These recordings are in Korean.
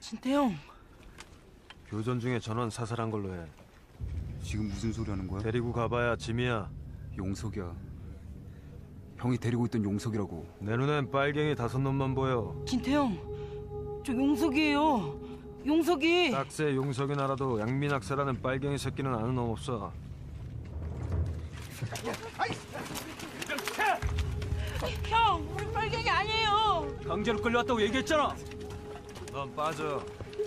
진태형. 교전 중에 전원 사살한 걸로 해. 지금 무슨 소리 하는 거야? 데리고 가봐야 짐이야. 용석이야. 형이 데리고 있던 용석이라고. 내 눈엔 빨갱이 5놈만 보여. 진태형, 저 용석이에요. 용석이. 딱새 용석이 알아도 양민학사라는 빨갱이 새끼는 아는 놈 없어. 형, 우리 빨갱이 아니에요. 강제로 끌려왔다고 얘기했잖아. 넌 빠져.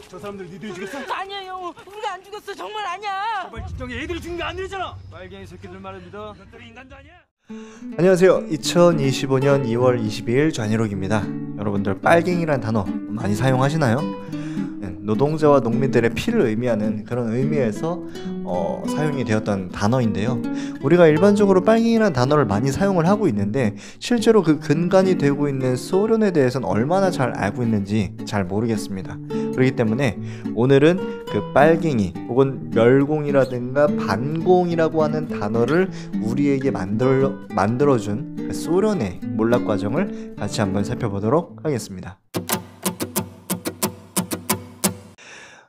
저 사람들 니들이 죽였어? 아니에요. 우리가 안 죽였어. 정말 아니야. 제발 진정해. 애들이 죽인 게 아니잖아. 빨갱이 새끼들 말을 믿어? 너희들이 인간도 아니야. 안녕하세요. 2025년 2월 22일 전일옥입니다. 여러분들 빨갱이란 단어 많이 사용하시나요? 노동자와 농민들의 피를 의미하는 그런 의미에서 사용이 되었던 단어인데요. 우리가 일반적으로 빨갱이라는 단어를 많이 사용을 하고 있는데 실제로 그 근간이 되고 있는 소련에 대해서는 얼마나 잘 알고 있는지 잘 모르겠습니다. 그렇기 때문에 오늘은 그 빨갱이 혹은 멸공이라든가 반공이라고 하는 단어를 우리에게 만들어준 그 소련의 몰락 과정을 같이 한번 살펴보도록 하겠습니다.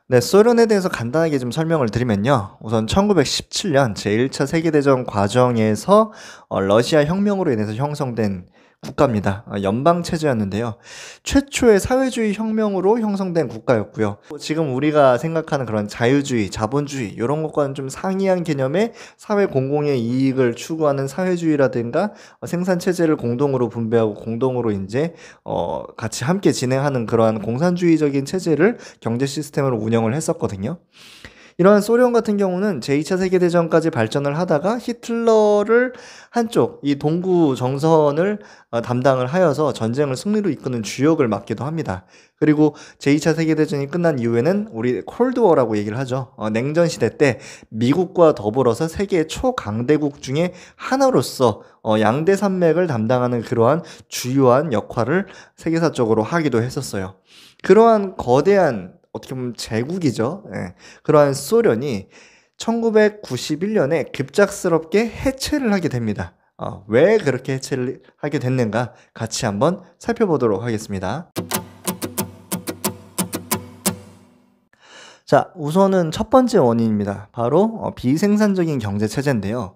네, 소련에 대해서 간단하게 좀 설명을 드리면요. 우선 1917년 제1차 세계대전 과정에서 러시아 혁명으로 인해서 형성된 국가입니다. 연방체제였는데요. 최초의 사회주의 혁명으로 형성된 국가였고요. 지금 우리가 생각하는 그런 자유주의, 자본주의 이런 것과는 좀 상이한 개념의 사회 공공의 이익을 추구하는 사회주의라든가 생산체제를 공동으로 분배하고 공동으로 이제 같이 함께 진행하는 그러한 공산주의적인 체제를 경제 시스템으로 운영을 했었거든요. 이러한 소련 같은 경우는 제2차 세계대전까지 발전을 하다가 히틀러를 한쪽 이 동구 정선을 담당을 하여서 전쟁을 승리로 이끄는 주역을 맡기도 합니다. 그리고 제2차 세계대전이 끝난 이후에는 우리 콜드워라고 얘기를 하죠. 냉전 시대 때 미국과 더불어서 세계 초강대국 중에 하나로서 양대 산맥을 담당하는 그러한 주요한 역할을 세계사적으로 하기도 했었어요. 그러한 거대한 어떻게 보면 제국이죠. 예. 그러한 소련이 1991년에 급작스럽게 해체를 하게 됩니다. 왜 그렇게 해체를 하게 됐는가 같이 한번 살펴보도록 하겠습니다. 자, 우선은 첫 번째 원인입니다. 바로 비생산적인 경제 체제인데요.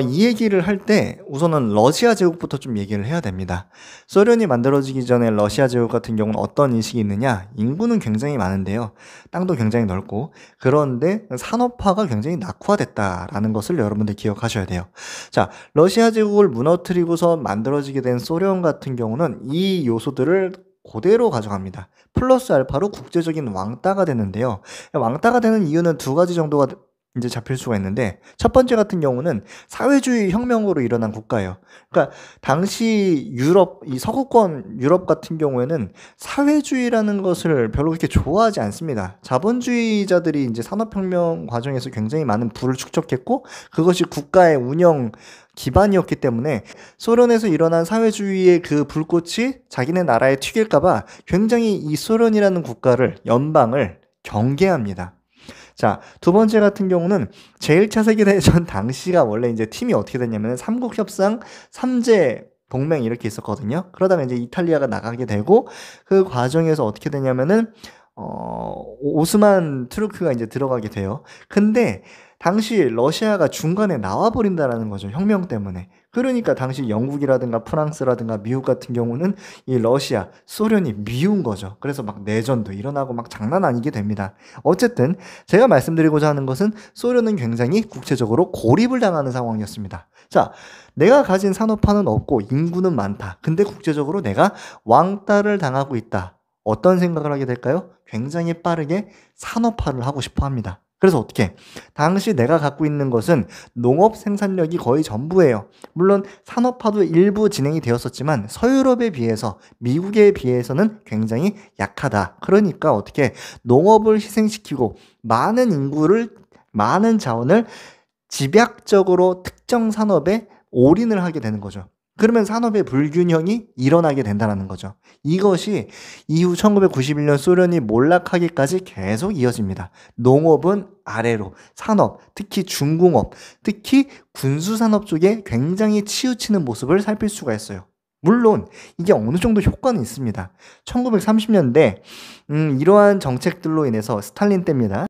이 얘기를 할 때 우선은 러시아 제국부터 좀 얘기를 해야 됩니다. 소련이 만들어지기 전에 러시아 제국 같은 경우는 어떤 인식이 있느냐? 인구는 굉장히 많은데요. 땅도 굉장히 넓고 그런데 산업화가 굉장히 낙후화됐다라는 것을 여러분들 기억하셔야 돼요. 자, 러시아 제국을 무너뜨리고서 만들어지게 된 소련 같은 경우는 이 요소들을 그대로 가져갑니다. 플러스 알파로 국제적인 왕따가 되는데요. 왕따가 되는 이유는 두 가지 정도가 이제 잡힐 수가 있는데 첫 번째 같은 경우는 사회주의 혁명으로 일어난 국가예요. 그러니까 당시 유럽, 이 서구권 유럽 같은 경우에는 사회주의라는 것을 별로 그렇게 좋아하지 않습니다. 자본주의자들이 이제 산업혁명 과정에서 굉장히 많은 부를 축적했고 그것이 국가의 운영 기반이었기 때문에 소련에서 일어난 사회주의의 그 불꽃이 자기네 나라에 튀길까봐 굉장히 이 소련이라는 국가를 연방을 경계합니다. 자, 두 번째 같은 경우는 제1차 세계대전 당시가 원래 이제 팀이 어떻게 됐냐면 삼국협상 3제 동맹 이렇게 있었거든요. 그러다가 이제 이탈리아가 나가게 되고 그 과정에서 어떻게 되냐면은 오스만 투르크가 이제 들어가게 돼요. 근데 당시 러시아가 중간에 나와버린다라는 거죠. 혁명 때문에. 그러니까 당시 영국이라든가 프랑스라든가 미국 같은 경우는 이 러시아, 소련이 미운 거죠. 그래서 막 내전도 일어나고 막 장난 아니게 됩니다. 어쨌든 제가 말씀드리고자 하는 것은 소련은 굉장히 국제적으로 고립을 당하는 상황이었습니다. 자, 내가 가진 산업화는 없고 인구는 많다. 근데 국제적으로 내가 왕따를 당하고 있다. 어떤 생각을 하게 될까요? 굉장히 빠르게 산업화를 하고 싶어 합니다. 그래서 어떻게? 당시 내가 갖고 있는 것은 농업 생산력이 거의 전부예요. 물론 산업화도 일부 진행이 되었었지만 서유럽에 비해서 미국에 비해서는 굉장히 약하다. 그러니까 어떻게? 농업을 희생시키고 많은 인구를 많은 자원을 집약적으로 특정 산업에 올인을 하게 되는 거죠. 그러면 산업의 불균형이 일어나게 된다는 거죠. 이것이 이후 1991년 소련이 몰락하기까지 계속 이어집니다. 농업은 아래로, 산업, 특히 중공업, 특히 군수산업 쪽에 굉장히 치우치는 모습을 살필 수가 있어요. 물론 이게 어느 정도 효과는 있습니다. 1930년대 이러한 정책들로 인해서 스탈린 때입니다.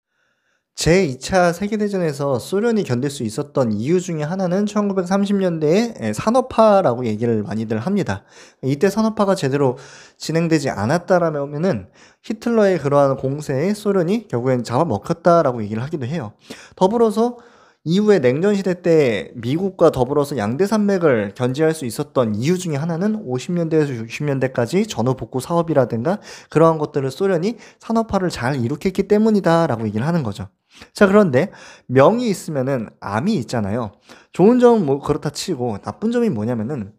제2차 세계대전에서 소련이 견딜 수 있었던 이유 중에 하나는 1930년대에 산업화라고 얘기를 많이들 합니다. 이때 산업화가 제대로 진행되지 않았다라면은 히틀러의 그러한 공세에 소련이 결국엔 잡아먹혔다라고 얘기를 하기도 해요. 더불어서 이후에 냉전시대 때 미국과 더불어서 양대산맥을 견제할 수 있었던 이유 중에 하나는 50년대에서 60년대까지 전후복구 사업이라든가 그러한 것들을 소련이 산업화를 잘 일으켰기 때문이다 라고 얘기를 하는 거죠. 자, 그런데 명이 있으면은 암이 있잖아요. 좋은 점은 뭐 그렇다 치고 나쁜 점이 뭐냐면은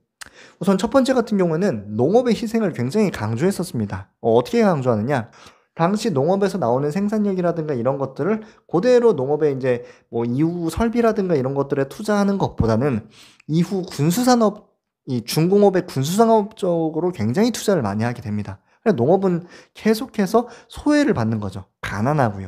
우선 첫 번째 같은 경우에는 농업의 희생을 굉장히 강조했었습니다. 어떻게 강조하느냐? 당시 농업에서 나오는 생산력이라든가 이런 것들을 그대로 농업에 이제 뭐 이후 설비라든가 이런 것들에 투자하는 것보다는 이후 군수산업, 이 중공업의 군수산업 쪽으로 굉장히 투자를 많이 하게 됩니다. 그래서 농업은 계속해서 소외를 받는 거죠. 가난하고요.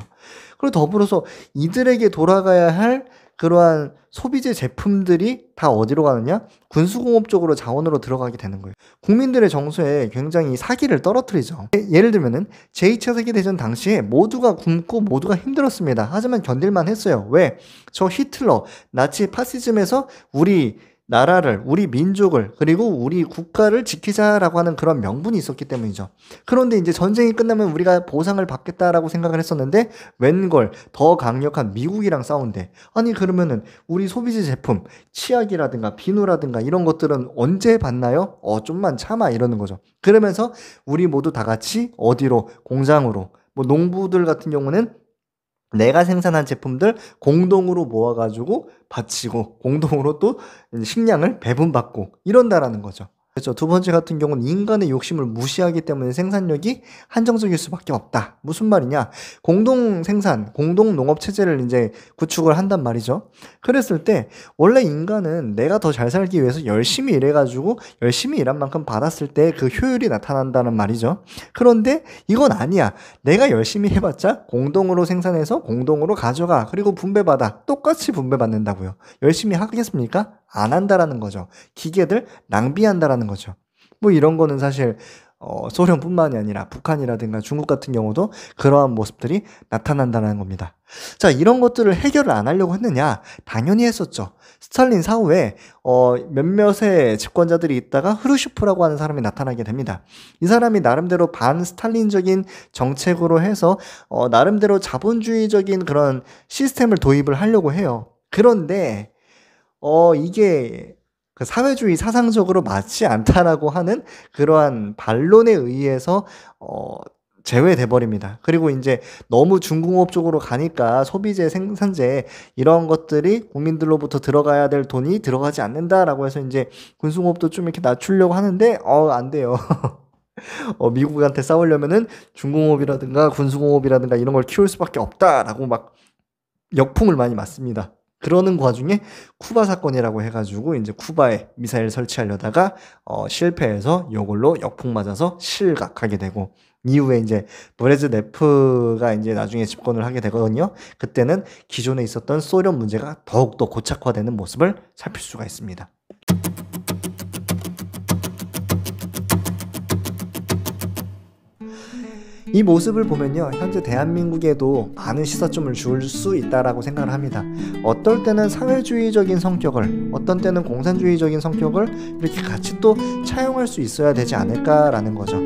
그리고 더불어서 이들에게 돌아가야 할 그러한 소비재 제품들이 다 어디로 가느냐? 군수공업 쪽으로 자원으로 들어가게 되는 거예요. 국민들의 정서에 굉장히 사기를 떨어뜨리죠. 예를 들면은 제2차 세계대전 당시에 모두가 굶고 모두가 힘들었습니다. 하지만 견딜만 했어요. 왜? 저 히틀러, 나치 파시즘에서 우리 나라를, 우리 민족을, 그리고 우리 국가를 지키자라고 하는 그런 명분이 있었기 때문이죠. 그런데 이제 전쟁이 끝나면 우리가 보상을 받겠다라고 생각을 했었는데 웬걸 더 강력한 미국이랑 싸운대. 아니 그러면은 우리 소비재 제품, 치약이라든가 비누라든가 이런 것들은 언제 받나요? 좀만 참아 이러는 거죠. 그러면서 우리 모두 다 같이 어디로? 공장으로. 뭐 농부들 같은 경우는 내가 생산한 제품들 공동으로 모아가지고 바치고 공동으로 또 식량을 배분받고 이런다라는 거죠. 그렇죠. 두 번째 같은 경우는 인간의 욕심을 무시하기 때문에 생산력이 한정적일 수밖에 없다. 무슨 말이냐? 공동 생산, 공동 농업 체제를 이제 구축을 한단 말이죠. 그랬을 때 원래 인간은 내가 더 잘 살기 위해서 열심히 일해가지고 열심히 일한 만큼 받았을 때 그 효율이 나타난다는 말이죠. 그런데 이건 아니야. 내가 열심히 해봤자 공동으로 생산해서 공동으로 가져가. 그리고 분배받아. 똑같이 분배받는다고요. 열심히 하겠습니까? 안 한다라는 거죠. 기계들 낭비한다라는 거죠. 뭐 이런 거는 사실 소련뿐만이 아니라 북한이라든가 중국 같은 경우도 그러한 모습들이 나타난다는 겁니다. 자, 이런 것들을 해결을 안 하려고 했느냐? 당연히 했었죠. 스탈린 사후에 몇몇의 집권자들이 있다가 흐르쇼프라고 하는 사람이 나타나게 됩니다. 이 사람이 나름대로 반스탈린적인 정책으로 해서 나름대로 자본주의적인 그런 시스템을 도입을 하려고 해요. 그런데 이게 그 사회주의 사상적으로 맞지 않다라고 하는 그러한 반론에 의해서 제외돼 버립니다. 그리고 이제 너무 중공업 쪽으로 가니까 소비재, 생산재 이런 것들이 국민들로부터 들어가야 될 돈이 들어가지 않는다라고 해서 이제 군수공업도 좀 이렇게 낮추려고 하는데 안 돼요. 미국한테 싸우려면은 중공업이라든가 군수공업이라든가 이런 걸 키울 수밖에 없다라고 막 역풍을 많이 맞습니다. 그러는 와중에 쿠바 사건이라고 해가지고 이제 쿠바에 미사일 설치하려다가 실패해서 이걸로 역풍 맞아서 실각하게 되고 이후에 이제 브레즈네프가 이제 나중에 집권을 하게 되거든요. 그때는 기존에 있었던 소련 문제가 더욱더 고착화되는 모습을 살필 수가 있습니다. 이 모습을 보면요, 현재 대한민국에도 많은 시사점을 줄 수 있다라고 생각을 합니다. 어떨 때는 사회주의적인 성격을, 어떤 때는 공산주의적인 성격을 이렇게 같이 또 차용할 수 있어야 되지 않을까라는 거죠.